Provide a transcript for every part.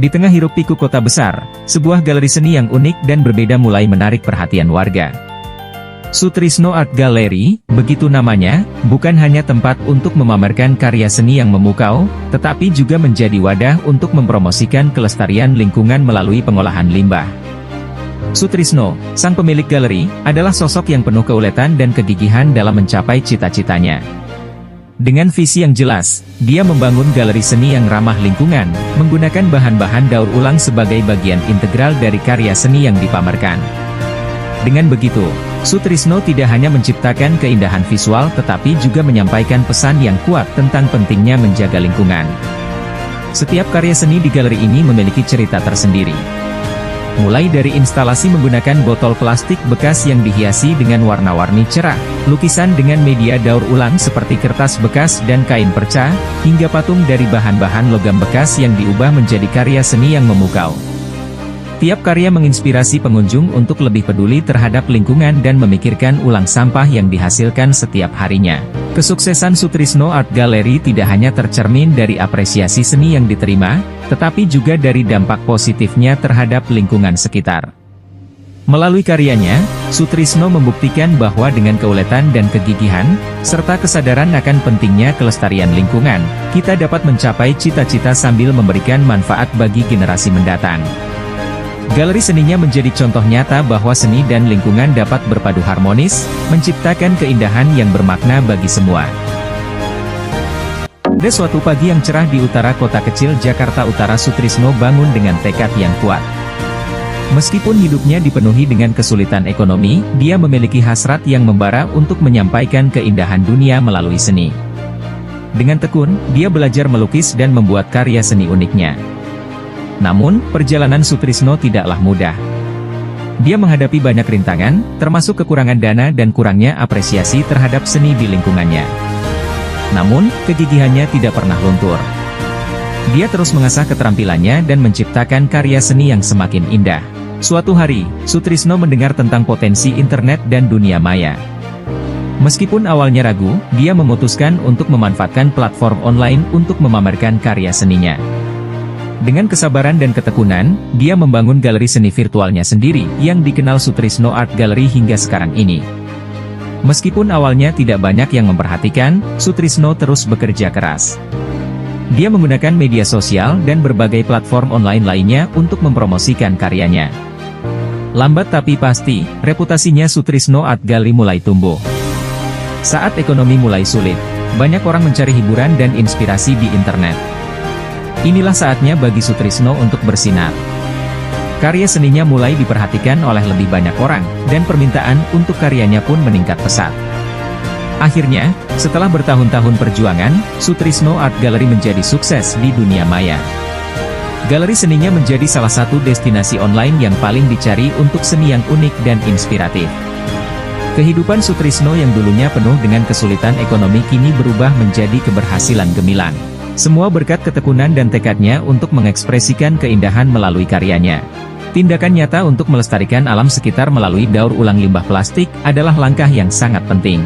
Di tengah hiruk-pikuk kota besar, sebuah galeri seni yang unik dan berbeda mulai menarik perhatian warga. Sutrisno Art Gallery, begitu namanya, bukan hanya tempat untuk memamerkan karya seni yang memukau, tetapi juga menjadi wadah untuk mempromosikan kelestarian lingkungan melalui pengolahan limbah. Sutrisno, sang pemilik galeri, adalah sosok yang penuh keuletan dan kegigihan dalam mencapai cita-citanya. Dengan visi yang jelas, dia membangun galeri seni yang ramah lingkungan, menggunakan bahan-bahan daur ulang sebagai bagian integral dari karya seni yang dipamerkan. Dengan begitu, Sutrisno tidak hanya menciptakan keindahan visual tetapi juga menyampaikan pesan yang kuat tentang pentingnya menjaga lingkungan. Setiap karya seni di galeri ini memiliki cerita tersendiri. Mulai dari instalasi menggunakan botol plastik bekas yang dihiasi dengan warna-warni cerah, lukisan dengan media daur ulang seperti kertas bekas dan kain perca, hingga patung dari bahan-bahan logam bekas yang diubah menjadi karya seni yang memukau. Tiap karya menginspirasi pengunjung untuk lebih peduli terhadap lingkungan dan memikirkan ulang sampah yang dihasilkan setiap harinya. Kesuksesan Sutrisno Art Gallery tidak hanya tercermin dari apresiasi seni yang diterima, tetapi juga dari dampak positifnya terhadap lingkungan sekitar. Melalui karyanya, Sutrisno membuktikan bahwa dengan keuletan dan kegigihan, serta kesadaran akan pentingnya kelestarian lingkungan, kita dapat mencapai cita-cita sambil memberikan manfaat bagi generasi mendatang. Galeri seninya menjadi contoh nyata bahwa seni dan lingkungan dapat berpadu harmonis, menciptakan keindahan yang bermakna bagi semua. Pada suatu pagi yang cerah di utara kota kecil Jakarta Utara, Sutrisno bangun dengan tekad yang kuat. Meskipun hidupnya dipenuhi dengan kesulitan ekonomi, dia memiliki hasrat yang membara untuk menyampaikan keindahan dunia melalui seni. Dengan tekun, dia belajar melukis dan membuat karya seni uniknya. Namun, perjalanan Sutrisno tidaklah mudah. Dia menghadapi banyak rintangan, termasuk kekurangan dana dan kurangnya apresiasi terhadap seni di lingkungannya. Namun, kegigihannya tidak pernah luntur. Dia terus mengasah keterampilannya dan menciptakan karya seni yang semakin indah. Suatu hari, Sutrisno mendengar tentang potensi internet dan dunia maya. Meskipun awalnya ragu, dia memutuskan untuk memanfaatkan platform online untuk memamerkan karya seninya. Dengan kesabaran dan ketekunan, dia membangun galeri seni virtualnya sendiri, yang dikenal Sutrisno Art Gallery hingga sekarang ini. Meskipun awalnya tidak banyak yang memperhatikan, Sutrisno terus bekerja keras. Dia menggunakan media sosial dan berbagai platform online lainnya untuk mempromosikan karyanya. Lambat tapi pasti, reputasinya Sutrisno Art Gallery mulai tumbuh. Saat ekonomi mulai sulit, banyak orang mencari hiburan dan inspirasi di internet. Inilah saatnya bagi Sutrisno untuk bersinar. Karya seninya mulai diperhatikan oleh lebih banyak orang, dan permintaan untuk karyanya pun meningkat pesat. Akhirnya, setelah bertahun-tahun perjuangan, Sutrisno Art Gallery menjadi sukses di dunia maya. Galeri seninya menjadi salah satu destinasi online yang paling dicari untuk seni yang unik dan inspiratif. Kehidupan Sutrisno yang dulunya penuh dengan kesulitan ekonomi kini berubah menjadi keberhasilan gemilang. Semua berkat ketekunan dan tekadnya untuk mengekspresikan keindahan melalui karyanya. Tindakan nyata untuk melestarikan alam sekitar melalui daur ulang limbah plastik adalah langkah yang sangat penting.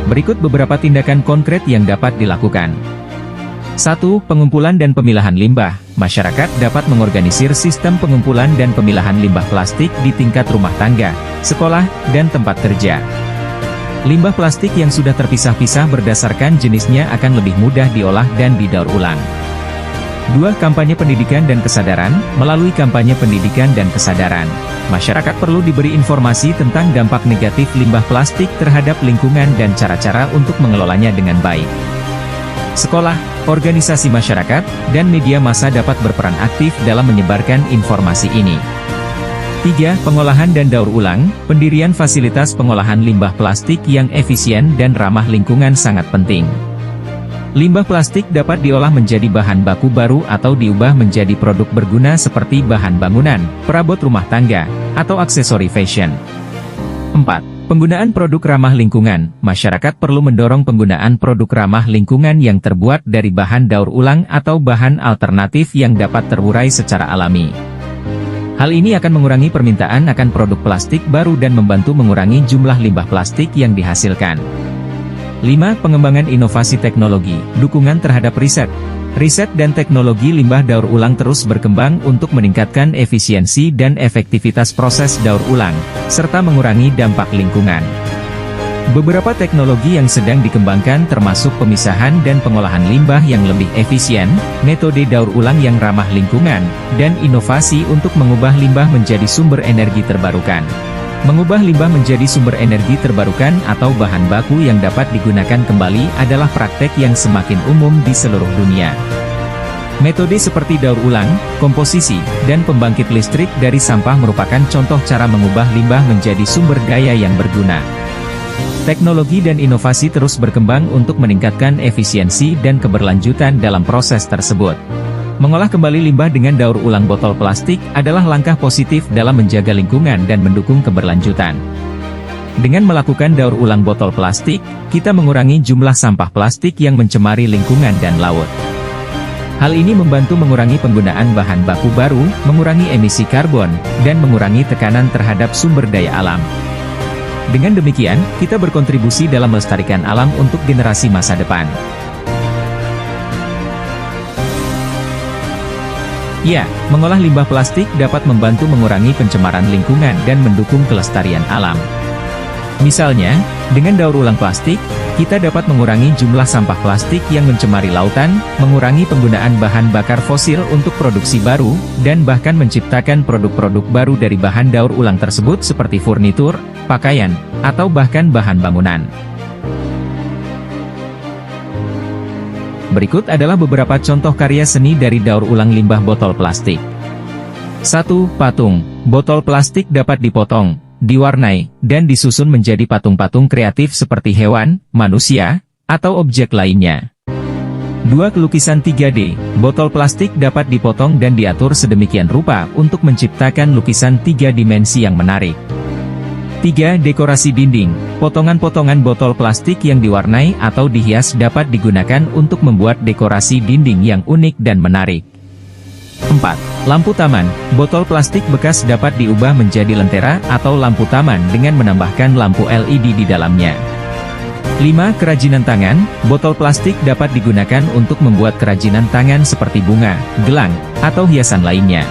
Berikut beberapa tindakan konkret yang dapat dilakukan. 1. Pengumpulan dan pemilahan limbah. Masyarakat dapat mengorganisir sistem pengumpulan dan pemilahan limbah plastik di tingkat rumah tangga, sekolah, dan tempat kerja. Limbah plastik yang sudah terpisah-pisah berdasarkan jenisnya akan lebih mudah diolah dan didaur ulang. 2. Kampanye pendidikan dan kesadaran. Melalui kampanye pendidikan dan kesadaran, masyarakat perlu diberi informasi tentang dampak negatif limbah plastik terhadap lingkungan dan cara-cara untuk mengelolanya dengan baik. Sekolah, organisasi masyarakat, dan media massa dapat berperan aktif dalam menyebarkan informasi ini. 3. Pengolahan dan daur ulang. Pendirian fasilitas pengolahan limbah plastik yang efisien dan ramah lingkungan sangat penting. Limbah plastik dapat diolah menjadi bahan baku baru atau diubah menjadi produk berguna seperti bahan bangunan, perabot rumah tangga, atau aksesori fashion. 4. Penggunaan produk ramah lingkungan. Masyarakat perlu mendorong penggunaan produk ramah lingkungan yang terbuat dari bahan daur ulang atau bahan alternatif yang dapat terurai secara alami. Hal ini akan mengurangi permintaan akan produk plastik baru dan membantu mengurangi jumlah limbah plastik yang dihasilkan. 5. Pengembangan inovasi teknologi. Dukungan terhadap riset. Riset dan teknologi limbah daur ulang terus berkembang untuk meningkatkan efisiensi dan efektivitas proses daur ulang, serta mengurangi dampak lingkungan. Beberapa teknologi yang sedang dikembangkan termasuk pemisahan dan pengolahan limbah yang lebih efisien, metode daur ulang yang ramah lingkungan, dan inovasi untuk mengubah limbah menjadi sumber energi terbarukan. Mengubah limbah menjadi sumber energi terbarukan atau bahan baku yang dapat digunakan kembali adalah praktek yang semakin umum di seluruh dunia. Metode seperti daur ulang, komposisi, dan pembangkit listrik dari sampah merupakan contoh cara mengubah limbah menjadi sumber daya yang berguna. Teknologi dan inovasi terus berkembang untuk meningkatkan efisiensi dan keberlanjutan dalam proses tersebut. Mengolah kembali limbah dengan daur ulang botol plastik adalah langkah positif dalam menjaga lingkungan dan mendukung keberlanjutan. Dengan melakukan daur ulang botol plastik, kita mengurangi jumlah sampah plastik yang mencemari lingkungan dan laut. Hal ini membantu mengurangi penggunaan bahan baku baru, mengurangi emisi karbon, dan mengurangi tekanan terhadap sumber daya alam. Dengan demikian, kita berkontribusi dalam melestarikan alam untuk generasi masa depan. Ya, mengolah limbah plastik dapat membantu mengurangi pencemaran lingkungan dan mendukung kelestarian alam. Misalnya, dengan daur ulang plastik, kita dapat mengurangi jumlah sampah plastik yang mencemari lautan, mengurangi penggunaan bahan bakar fosil untuk produksi baru, dan bahkan menciptakan produk-produk baru dari bahan daur ulang tersebut seperti furnitur, pakaian, atau bahkan bahan bangunan. Berikut adalah beberapa contoh karya seni dari daur ulang limbah botol plastik. 1. Patung. Botol plastik dapat dipotong, diwarnai, dan disusun menjadi patung-patung kreatif seperti hewan, manusia, atau objek lainnya. 2. Lukisan 3D. Botol plastik dapat dipotong dan diatur sedemikian rupa untuk menciptakan lukisan 3 dimensi yang menarik. 3. Dekorasi dinding. Potongan-potongan botol plastik yang diwarnai atau dihias dapat digunakan untuk membuat dekorasi dinding yang unik dan menarik. 4. Lampu taman. Botol plastik bekas dapat diubah menjadi lentera atau lampu taman dengan menambahkan lampu LED di dalamnya. 5. Kerajinan tangan. Botol plastik dapat digunakan untuk membuat kerajinan tangan seperti bunga, gelang, atau hiasan lainnya.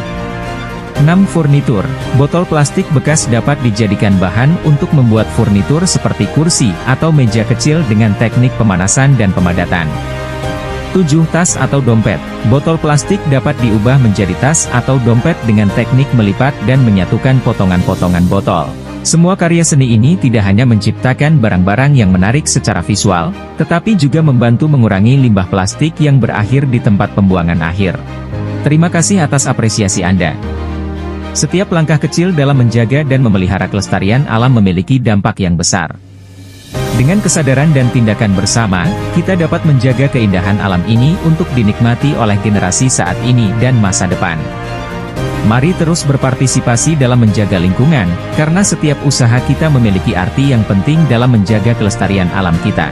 6. Furnitur. Botol plastik bekas dapat dijadikan bahan untuk membuat furnitur seperti kursi atau meja kecil dengan teknik pemanasan dan pemadatan. 7. Tas atau dompet. Botol plastik dapat diubah menjadi tas atau dompet dengan teknik melipat dan menyatukan potongan-potongan botol. Semua karya seni ini tidak hanya menciptakan barang-barang yang menarik secara visual, tetapi juga membantu mengurangi limbah plastik yang berakhir di tempat pembuangan akhir. Terima kasih atas apresiasi Anda. Setiap langkah kecil dalam menjaga dan memelihara kelestarian alam memiliki dampak yang besar. Dengan kesadaran dan tindakan bersama, kita dapat menjaga keindahan alam ini untuk dinikmati oleh generasi saat ini dan masa depan. Mari terus berpartisipasi dalam menjaga lingkungan, karena setiap usaha kita memiliki arti yang penting dalam menjaga kelestarian alam kita.